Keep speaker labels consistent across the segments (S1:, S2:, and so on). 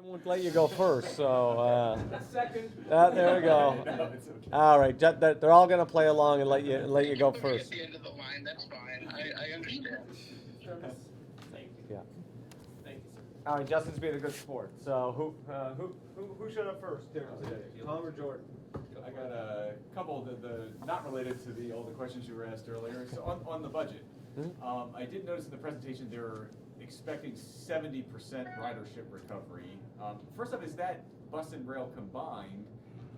S1: Won't let you go first, so
S2: Second.
S1: there we go.
S2: No, it's okay.
S1: All right, they're all gonna play along and let you go
S3: Put me
S1: first.
S3: at the end of the line. That's fine. I understand.
S2: Thank you.
S1: Yeah.
S2: Thank you, sir.
S1: All right, Justin's being a good sport. So who showed up first here today? Tom or Jordan?
S4: I got a couple that not related to all the questions you were asked earlier. So on the budget, I did notice in the presentation they were expecting 70% ridership recovery. First off, is that bus and rail combined?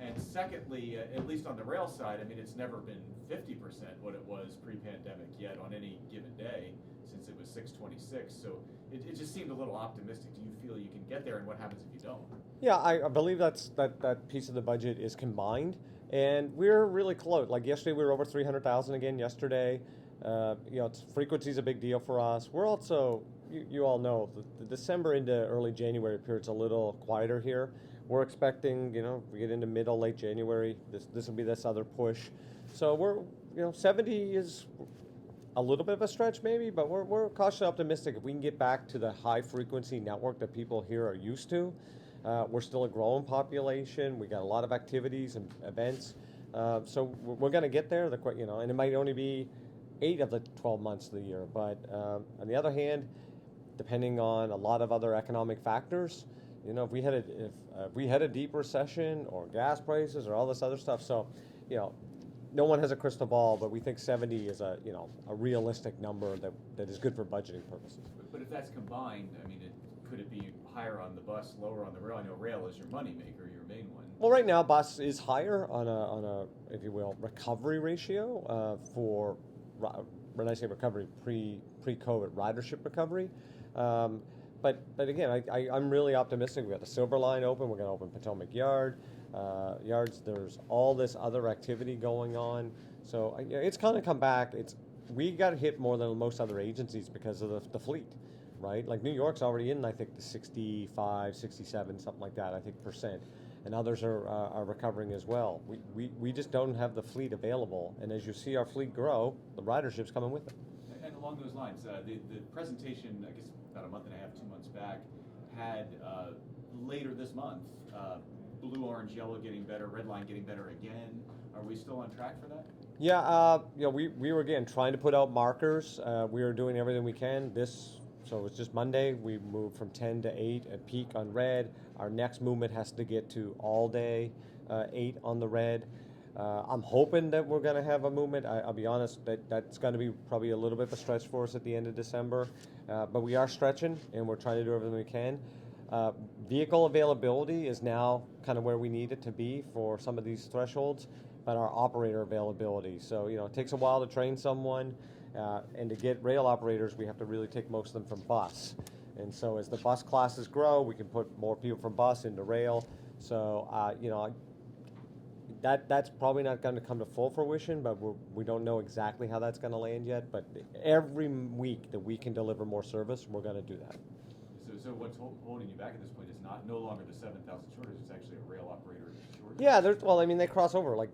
S4: And secondly, at least on the rail side, I mean, it's never been 50% what it was pre-pandemic yet on any given day since it was 626. So it just seemed a little optimistic. Do you feel you can get there, and what happens if you don't?
S1: Yeah, I believe that piece of the budget is combined, and we're really close. Like yesterday, we were over 300,000 again. Yesterday, frequency is a big deal for us. We're also, you all know, the December into early January period's a little quieter here. We're expecting, we get into middle, late January, this will be this other push. So we're, 70 is a little bit of a stretch maybe, but we're cautiously optimistic. If we can get back to the high frequency network that people here are used to, we're still a growing population. We got a lot of activities and events. So we're going to get there, and it might only be 8 of the 12 months of the year. But on the other hand, depending on a lot of other economic factors, if we had a deep recession or gas prices or all this other stuff, so no one has a crystal ball, but we think 70 is a realistic number that is good for budgeting purposes.
S4: But if that's combined, I mean, could it be higher on the bus, lower on the rail? I know rail is your moneymaker, your main one.
S1: Well, right now bus is higher on a if you will recovery ratio for when I say recovery pre-COVID ridership recovery. But again, I'm really optimistic. We got the Silver Line open. We're going to open Potomac Yards. There's all this other activity going on. So it's going to come back. We got hit more than most other agencies because of the fleet, right? Like New York's already in, I think, the 65, 67, something like that, I think, percent. And others are recovering as well. We just don't have the fleet available. And as you see our fleet grow, the ridership's coming with it.
S4: And along those lines, the presentation, I guess about a month and a half, 2 months back, had later this month, blue, orange, yellow getting better, red line getting better again. Are we still on track for that?
S1: Yeah, we were again trying to put out markers. We were doing everything we can. So it was just Monday. We moved from 10 to 8 at peak on red. Our next movement has to get to all day 8 on the red. I'm hoping that we're going to have a movement. I'll be honest, that's going to be probably a little bit of a stretch for us at the end of December. But we are stretching, and we're trying to do everything we can. Vehicle availability is now kind of where we need it to be for some of these thresholds, but our operator availability. So, it takes a while to train someone, and to get rail operators, we have to really take most of them from bus. And so as the bus classes grow, we can put more people from bus into rail. So, that's probably not going to come to full fruition, but we don't know exactly how that's going to land yet. But every week that we can deliver more service, we're going to do that.
S4: So what's holding you back at this point is no longer the 7,000 shortage. It's actually a rail operator shortage.
S1: Yeah, they cross over. Like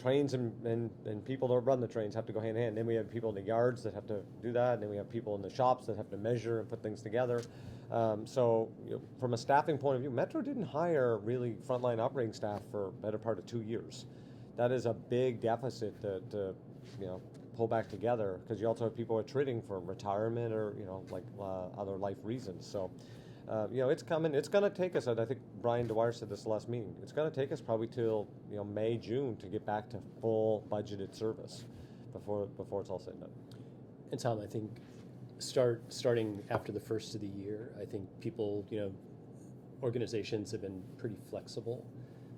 S1: trains and people that run the trains have to go hand in hand. Then we have people in the yards that have to do that. And then we have people in the shops that have to measure and put things together. So from a staffing point of view, Metro didn't hire really frontline operating staff for a better part of 2 years. That is a big deficit to pull back together, because you also have people attriting for retirement or other life reasons. So it's coming. It's going to take us. I think Brian Dwyer said this last meeting. It's going to take us probably till May, June to get back to full budgeted service before it's all said and done.
S5: And Tom, I think starting after the first of the year, I think people, organizations have been pretty flexible,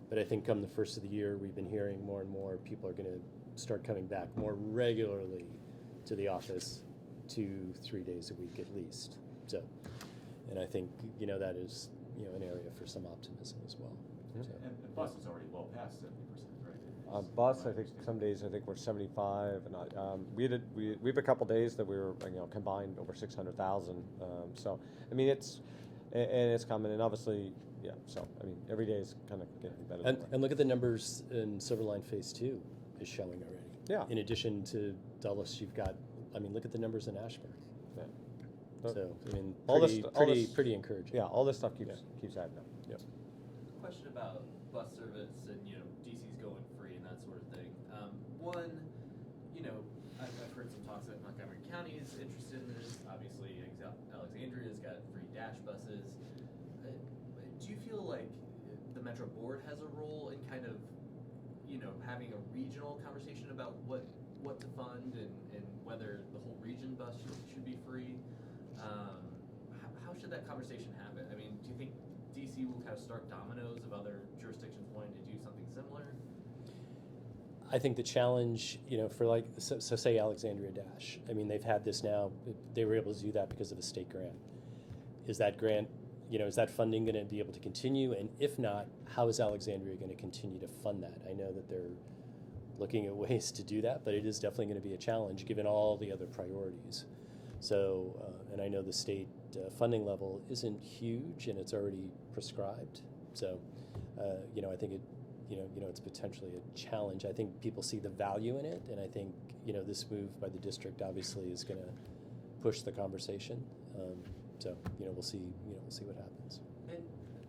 S5: but I think come the first of the year, we've been hearing more and more people are going to start coming back more regularly to the office 2-3 days a week at least. So, and I think that is an area for some optimism as well.
S1: Yeah.
S5: So,
S4: And bus is already well past 70%, right?
S1: Bus, I think some days we're 75, and we have a couple days that we were combined over 600,000. So I mean it's coming, and obviously So I mean every day is kind of getting better.
S5: and look at the numbers in Silverline Phase 2 is showing already.
S1: Yeah.
S5: In addition to Dulles, you've got. I mean, look at the numbers in Ashburn.
S1: Yeah.
S5: So, I mean,
S1: All this-
S5: pretty,
S1: all
S5: pretty,
S1: this-
S5: pretty encouraging.
S1: Yeah, all this stuff keeps adding up.
S5: Yep.
S2: Question about bus service and, DC's going free and that sort of thing. One, I've heard some talks that Montgomery County is interested in this. Obviously, Alexandria's got free dash buses. Do you feel like the Metro Board has a role in kind of, having a regional conversation about what to fund and whether the whole region bus should be free? How should that conversation happen? I mean, do you think DC will kind of start dominoes of other jurisdictions wanting to do something similar?
S5: I think the challenge, for so say Alexandria Dash. I mean, they've had this now. They were able to do that because of a state grant. Is that grant, is that funding going to be able to continue? And if not, how is Alexandria going to continue to fund that? I know that they're looking at ways to do that, but it is definitely going to be a challenge given all the other priorities. So, and I know the state funding level isn't huge and it's already prescribed. So, I think it's potentially a challenge. I think people see the value in it, and I think this move by the district obviously is going to push the conversation. So we'll see what happens.
S2: And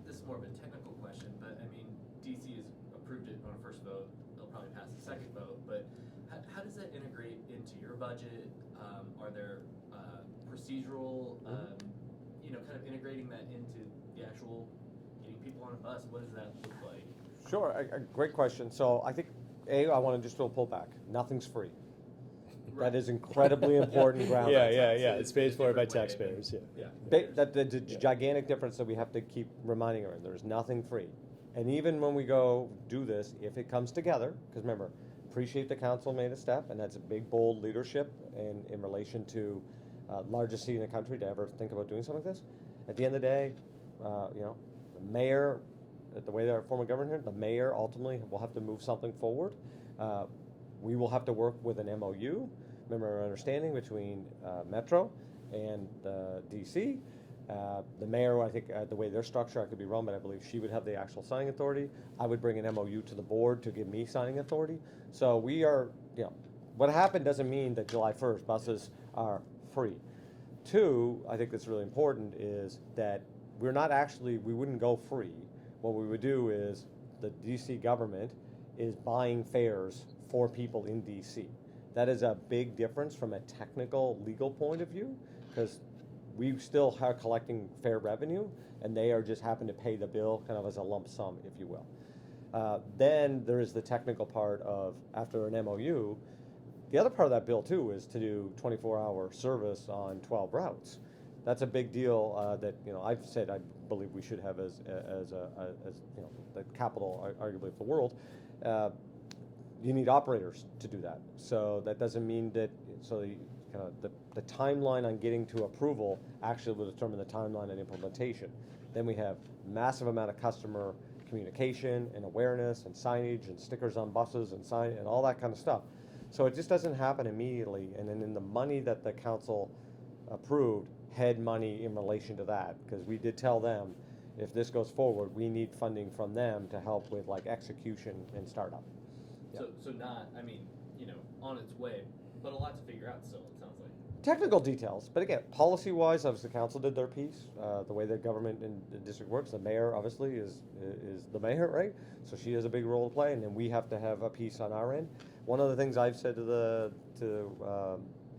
S2: this is more of a technical question, but I mean, DC has approved it on a first vote. They'll probably pass a second vote, but how does that integrate into your budget? Are there procedural, kind of integrating that into the actual getting people on a bus? What does that look like?
S1: Sure, a great question. So I think, I want to just do a pullback. Nothing's free.
S2: Right.
S1: That is incredibly important ground.
S5: Yeah.
S2: So
S5: It's paid for by
S2: different way,
S5: taxpayers.
S2: Yeah.
S1: That's the gigantic difference that we have to keep reminding everyone. There's nothing free. And even when we go do this, if it comes together, because remember, appreciate the council made a step, and that's a big, bold leadership in relation to largest city in the country to ever think about doing something like this. At the end of the day, the mayor, the way our form of government here, the mayor ultimately will have to move something forward. We will have to work with an MOU, memorandum of understanding between Metro and DC. The mayor, I think, the way they're structured, I could be wrong, but I believe she would have the actual signing authority. I would bring an MOU to the board to give me signing authority. So we are, what happened doesn't mean that July 1st buses are free. Two, I think that's really important, is that we wouldn't go free. What we would do is the DC government is buying fares for people in DC. That is a big difference from a technical, legal point of view, because we still are collecting fare revenue, and they are just happen to pay the bill kind of as a lump sum, if you will. Then there is the technical part of, after an MOU, the other part of that bill too is to do 24-hour service on 12 routes. That's a big deal that I've said I believe we should have as the capital arguably of the world. You need operators to do that. So that doesn't mean that the timeline on getting to approval actually will determine the timeline and implementation. Then we have massive amount of customer communication and awareness and signage and stickers on buses and sign and all that kind of stuff. So it just doesn't happen immediately. And then in the money that the council approved had money in relation to that, because we did tell them if this goes forward, we need funding from them to help with execution and startup.
S2: So not, on its way, but a lot to figure out still, it sounds like.
S1: Technical details, but again, policy-wise, obviously the council did their piece. The way the government and the district works, the mayor obviously is the mayor, right? So she has a big role to play, and then we have to have a piece on our end. One of the things I've said to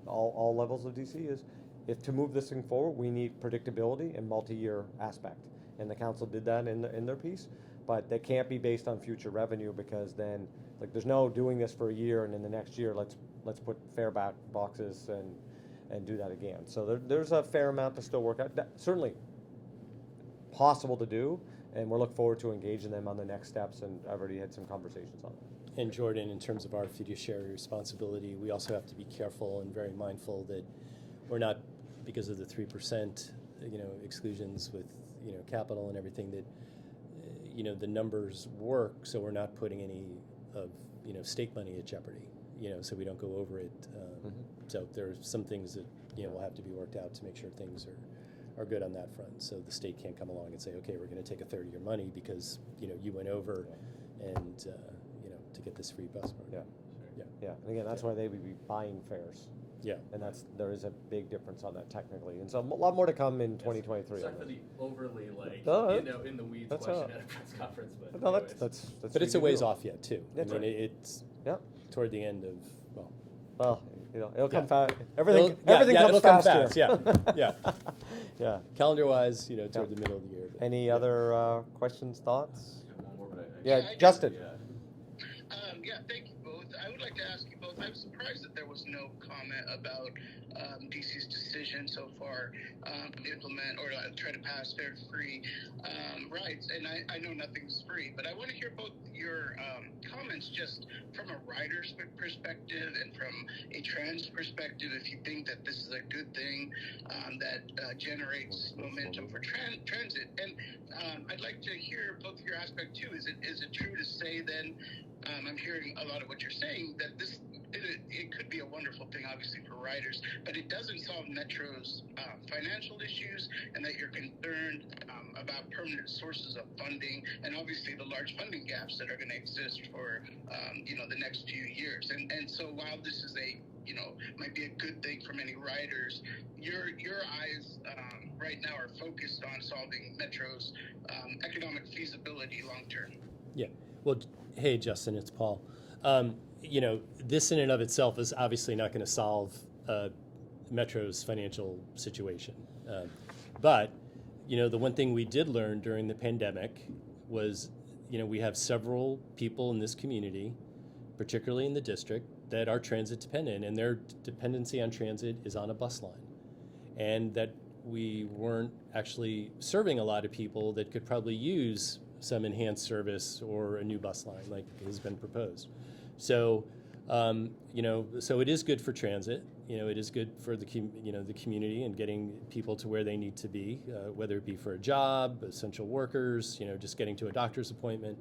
S1: all levels of DC is, if to move this thing forward, we need predictability and multi-year aspect, and the council did that in their piece. But they can't be based on future revenue, because then there's no doing this for a year and then the next year let's put fare back boxes and do that again. So there's a fair amount to still work out. Certainly possible to do, and we're looking forward to engaging them on the next steps, and I've already had some conversations on it.
S5: And Jordan, in terms of our fiduciary responsibility, we also have to be careful and very mindful that we're not, because of the 3%, exclusions with, capital and everything, that, the numbers work, so we're not putting any of, state money at jeopardy, so we don't go over it. So there are some things that, will have to be worked out to make sure things are good on that front. So the state can't come along and say, okay, we're going to take a third of your money because, you went over and, to get this free bus program.
S1: Yeah. And again, that's why they would be buying fares
S5: Yeah.
S1: And there is a big difference on that technically. And so a lot more to come in 2023.
S2: Sorry
S1: on
S2: for
S1: this.
S2: the overly
S1: No,
S2: in the weeds
S1: that's
S2: question
S1: all-
S2: at a press conference, but
S1: No,
S2: anyways.
S1: that's
S5: But it's a
S1: what you
S5: ways
S1: do.
S5: off yet too.
S1: That's
S5: I mean,
S1: right.
S5: it's
S1: Yeah.
S5: toward the end of, well,
S1: Well, it'll come
S5: Yeah.
S1: fast. Everything
S5: it'll
S1: comes
S5: come
S1: fast.
S5: fast. Yeah, yeah.
S1: Yeah.
S5: Calendar-wise, toward
S1: Yeah.
S5: the middle of the year. but-
S1: Any other questions, thoughts?
S4: I have one more, but
S1: Yeah,
S3: I-
S1: Justin.
S4: Yeah.
S3: Yeah, thank you both. I would like to ask you both. I was surprised that there was no comment about DC's decision so far to implement or try to pass fare-free rides. And I know nothing's free, but I want to hear both your comments just from a rider's perspective and from a trans perspective. If you think that this is a good thing that generates momentum for transit, and I'd like to hear both your aspect too. Is it true to say then? I'm hearing a lot of what you're saying, that it could be a wonderful thing, obviously, for riders, but it doesn't solve Metro's financial issues, and that you're concerned about permanent sources of funding, and obviously the large funding gaps that are going to exist for the next few years. And so while this is might be a good thing for many riders, your eyes right now are focused on solving Metro's economic feasibility long term.
S5: Yeah. Well, hey, Justin, it's Paul. This in and of itself is obviously not going to solve Metro's financial situation. But the one thing we did learn during the pandemic was, we have several people in this community, particularly in the district, that are transit dependent, and their dependency on transit is on a bus line. And that we weren't actually serving a lot of people that could probably use some enhanced service or a new bus line like has been proposed. So, so it is good for transit. It is good for the community and getting people to where they need to be, whether it be for a job, essential workers, just getting to a doctor's appointment.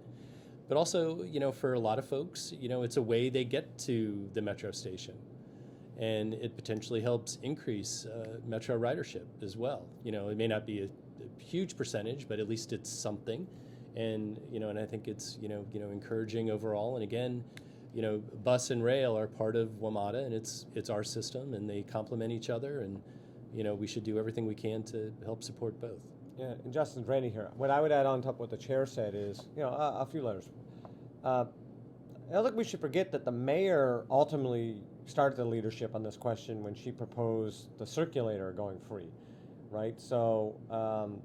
S5: But also, for a lot of folks, it's a way they get to the metro station. And it potentially helps increase metro ridership as well. It may not be a huge percentage, but at least it's something. And and I think it's encouraging overall. And again, bus and rail are part of WMATA, and it's our system, and they complement each other. And we should do everything we can to help support both.
S1: Yeah, and Justin's Randy here. What I would add on top of what the chair said is, a few letters. I don't think we should forget that the mayor ultimately started the leadership on this question when she proposed the circulator going free, right? So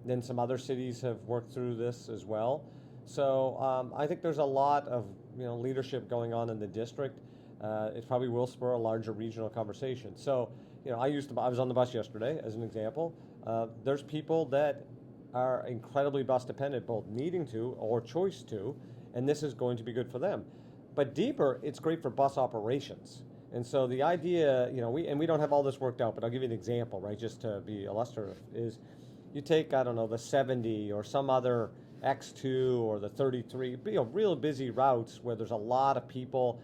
S1: then some other cities have worked through this as well. So I think there's a lot of leadership going on in the district. It probably will spur a larger regional conversation. So I was on the bus yesterday as an example. There's people that are incredibly bus dependent, both needing to or choice to, and this is going to be good for them. But deeper, it's great for bus operations. And so the idea, we don't have all this worked out, but I'll give you an example, right, just to be illustrative, is you take, I don't know, the 70 or some other X2 or the 33, real busy routes where there's a lot of people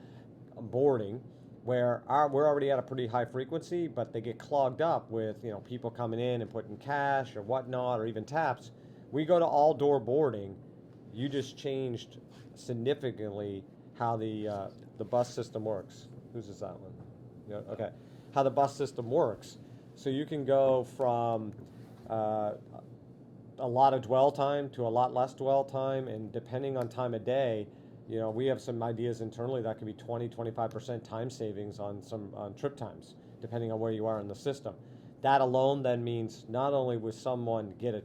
S1: boarding, where we're already at a pretty high frequency, but they get clogged up with, people coming in and putting cash or whatnot, or even taps. We go to all door boarding. You just changed significantly how the bus system works. Whose is that one? Yeah, okay. How the bus system works. So you can go from a lot of dwell time to a lot less dwell time, and depending on time of day, we have some ideas internally that could be 20-25% time savings on trip times, depending on where you are in the system. That alone then means not only will someone get a,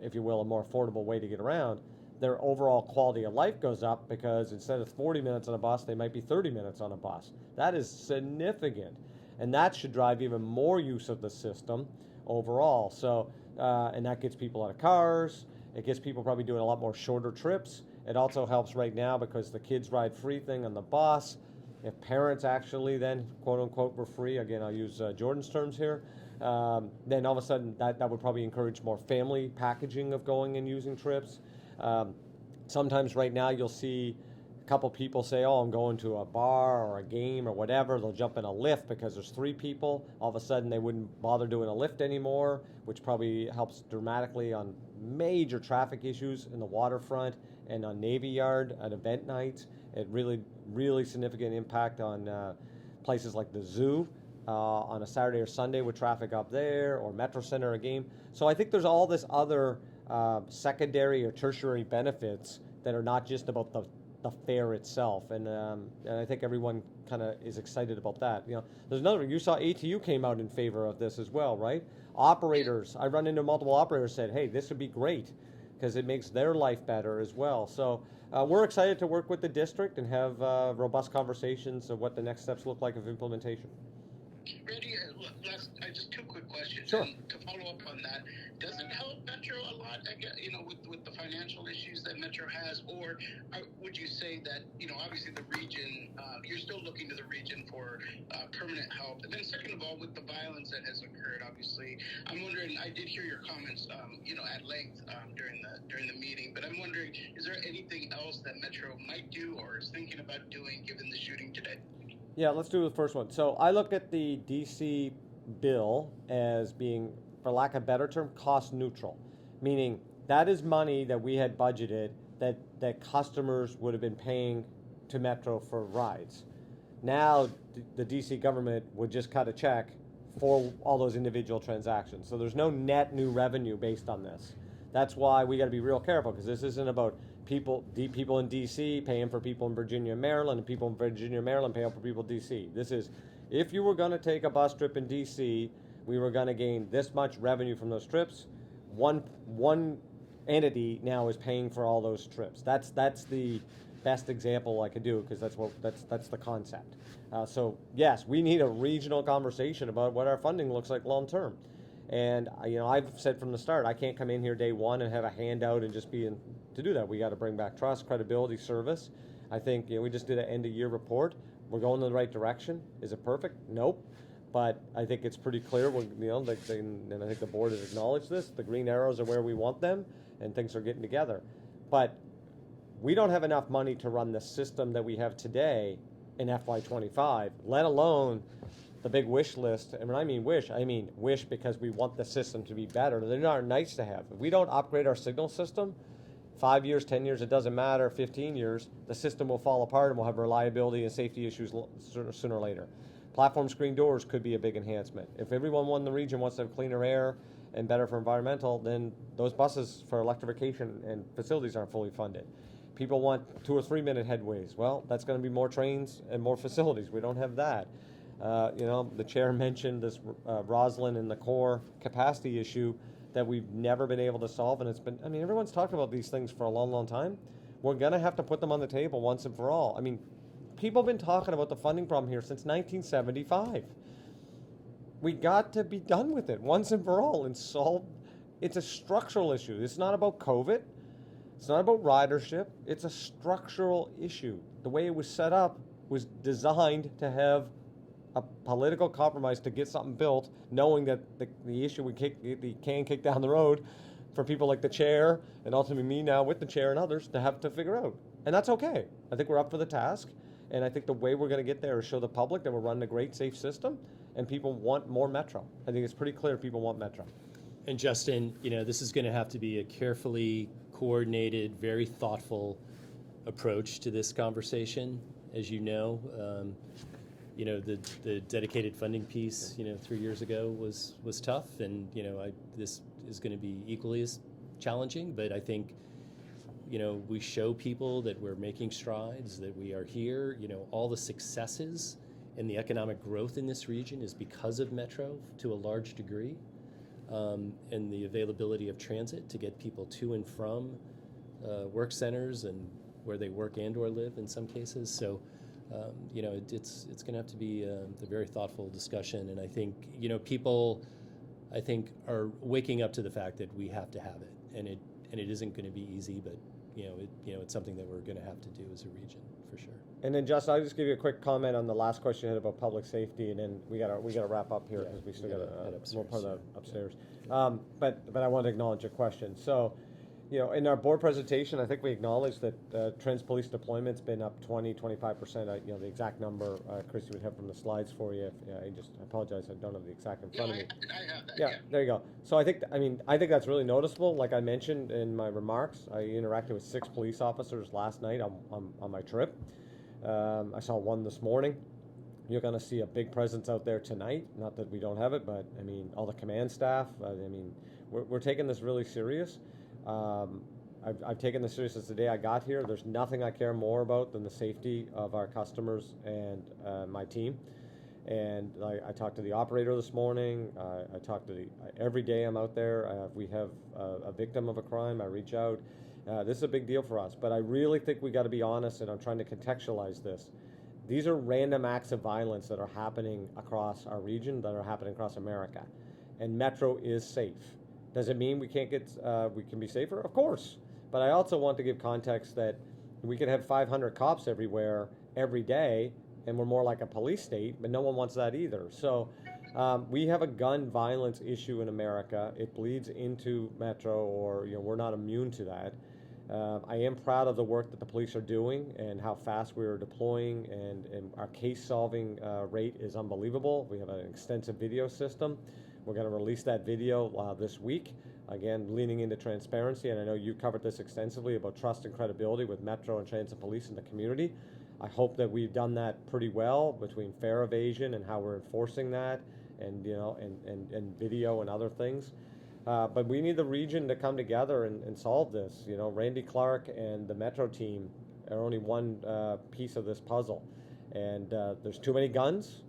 S1: if you will, a more affordable way to get around, their overall quality of life goes up, because instead of 40 minutes on a bus, they might be 30 minutes on a bus. That is significant. And that should drive even more use of the system overall. So, and that gets people out of cars. It gets people probably doing a lot more shorter trips. It also helps right now because the kids ride free thing on the bus. If parents actually then, quote unquote, were free, again, I'll use Jordan's terms here, then all of a sudden that would probably encourage more family packaging of going and using trips. Sometimes right now you'll see a couple people say, I'm going to a bar or a game or whatever. They'll jump in a lift because there's 3 people. All of a sudden they wouldn't bother doing a lift anymore, which probably helps dramatically on major traffic issues in the waterfront and on Navy Yard at event nights. It really, really significant impact on places like the zoo, on a Saturday or Sunday with traffic up there, or Metro Center a game. So I think there's all this other secondary or tertiary benefits that are not just about the fare itself, and I think everyone kind of is excited about that. You know, there's another. You saw ATU came out in favor of this as well, right? Operators, I run into multiple operators said, hey, this would be great because it makes their life better as well. So we're excited to work with the district and have robust conversations of what the next steps look like of implementation.
S3: Randy, just two quick questions.
S1: Sure.
S3: And to follow up on that, does it help Metro a lot, I guess, with the financial issues that Metro has, or would you say that, obviously the region, you're still looking to the region for permanent help? And then second of all, with the violence that has occurred, obviously, I'm wondering, I did hear your comments, at length during the meeting, but I'm wondering, is there anything else that Metro might do or is thinking about doing given the shooting today?
S1: Yeah, let's do the first one. So I look at the DC bill as being, for lack of a better term, cost neutral, meaning that is money that we had budgeted that customers would have been paying to Metro for rides. Now the DC government would just cut a check for all those individual transactions. So there's no net new revenue based on this. That's why we got to be real careful, because this isn't about people in DC paying for people in Virginia and Maryland, and people in Virginia and Maryland paying for people in DC. This is, if you were going to take a bus trip in DC, we were going to gain this much revenue from those trips. One entity now is paying for all those trips. That's the best example I could do, because that's the concept. So yes, we need a regional conversation about what our funding looks like long term. And I've said from the start, I can't come in here day one and have a handout and just be in to do that. We got to bring back trust, credibility, service. I think we just did an end of year report. We're going in the right direction. Is it perfect? Nope. But I think it's pretty clear. And I think the board has acknowledged this. The green arrows are where we want them, and things are getting together. But we don't have enough money to run the system that we have today in FY25, let alone the big wish list. And when I mean wish because we want the system to be better. They're not nice to have. If we don't upgrade our signal system, 5 years, 10 years, it doesn't matter, 15 years, the system will fall apart and we'll have reliability and safety issues sooner or later. Platform screen doors could be a big enhancement. If everyone in the region wants to have cleaner air and better for environmental, then those buses for electrification and facilities aren't fully funded. People want 2 or 3 minute headways. Well, that's going to be more trains and more facilities. We don't have that. The chair mentioned this Roslyn and the core capacity issue that we've never been able to solve, and everyone's talked about these things for a long, long time. We're going to have to put them on the table once and for all. People have been talking about the funding problem here since 1975. We got to be done with it once and for all and solve. It's a structural issue. It's not about COVID. It's not about ridership. It's a structural issue. The way it was set up was designed to have a political compromise to get something built, knowing that the issue would kick down the road for people like the chair and ultimately me now with the chair and others to have to figure out. And that's okay. I think we're up for the task. And I think the way we're going to get there is show the public that we're running a great, safe system, and people want more Metro. I think it's pretty clear people want Metro.
S5: And Justin, this is going to have to be a carefully coordinated, very thoughtful approach to this conversation. As you know, the dedicated funding piece, 3 years ago was tough, and this is going to be equally as challenging. But I think we show people that we're making strides, that we are here. All the successes and the economic growth in this region is because of Metro to a large degree, and the availability of transit to get people to and from work centers and where they work and or live in some cases. So, it's going to have to be a very thoughtful discussion. And I think, people, are waking up to the fact that we have to have it, and it isn't going to be easy, but it's something that we're going to have to do as a region for sure.
S1: And then, Justin, I'll just give you a quick comment on the last question you had about public safety, and then we gotta wrap up here because we still got more part of that upstairs. But I want to acknowledge your question. So, in our board presentation, I think we acknowledged that Trans Police deployment's been up 20-25%. The exact number, Christy would have from the slides for you. I apologize, I don't have the exact in front of me.
S3: I have that.
S1: Yeah, there you go. So I think that's really noticeable. Like I mentioned in my remarks, I interacted with 6 police officers last night on my trip. I saw one this morning. You're going to see a big presence out there tonight. Not that we don't have it, but I mean, all the command staff. I mean, we're taking this really serious. I've taken this serious since the day I got here. There's nothing I care more about than the safety of our customers and my team. And I talked to the operator this morning. I talk to every day I'm out there. We have a victim of a crime, I reach out. This is a big deal for us. But I really think we got to be honest, and I'm trying to contextualize this. These are random acts of violence that are happening across our region, that are happening across America. And Metro is safe. Does it mean we can't we can be safer? Of course. But I also want to give context that we could have 500 cops everywhere every day, and we're more like a police state, but no one wants that either. So we have a gun violence issue in America. It bleeds into Metro, or we're not immune to that. I am proud of the work that the police are doing and how fast we are deploying, and our case solving rate is unbelievable. We have an extensive video system. We're going to release that video this week. Again, leaning into transparency, and I know you covered this extensively about trust and credibility with Metro and Transit Police in the community. I hope that we've done that pretty well between fare evasion and how we're enforcing that, and and video and other things. But we need the region to come together and solve this. Randy Clarke and the Metro team are only one piece of this puzzle, and there's too many guns.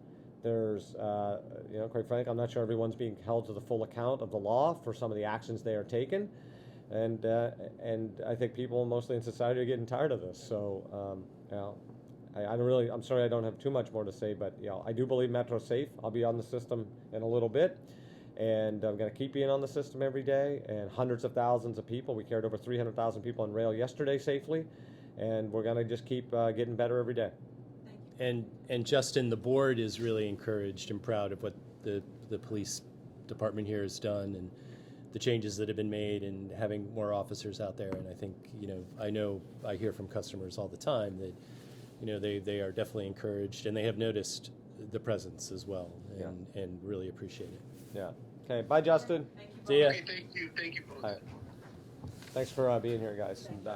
S1: There's, quite frankly, I'm not sure everyone's being held to the full account of the law for some of the actions they are taking, and I think people mostly in society are getting tired of this. So, I'm sorry I don't have too much more to say, but I do believe Metro's safe. I'll be on the system in a little bit, and I'm going to keep being on the system every day. And hundreds of thousands of people. We carried over 300,000 people on rail yesterday safely, and we're going to just keep getting better every day.
S5: And Justin, the board is really encouraged and proud of what the police department here has done, and the changes that have been made, and having more officers out there. And I think, I hear from customers all the time that, they are definitely encouraged, and they have noticed the presence as well, and really appreciate it.
S1: Yeah. Okay. Bye, Justin.
S6: Thank you both.
S5: See ya.
S3: Okay, thank you both.
S1: All right. Thanks for being here, guys. And,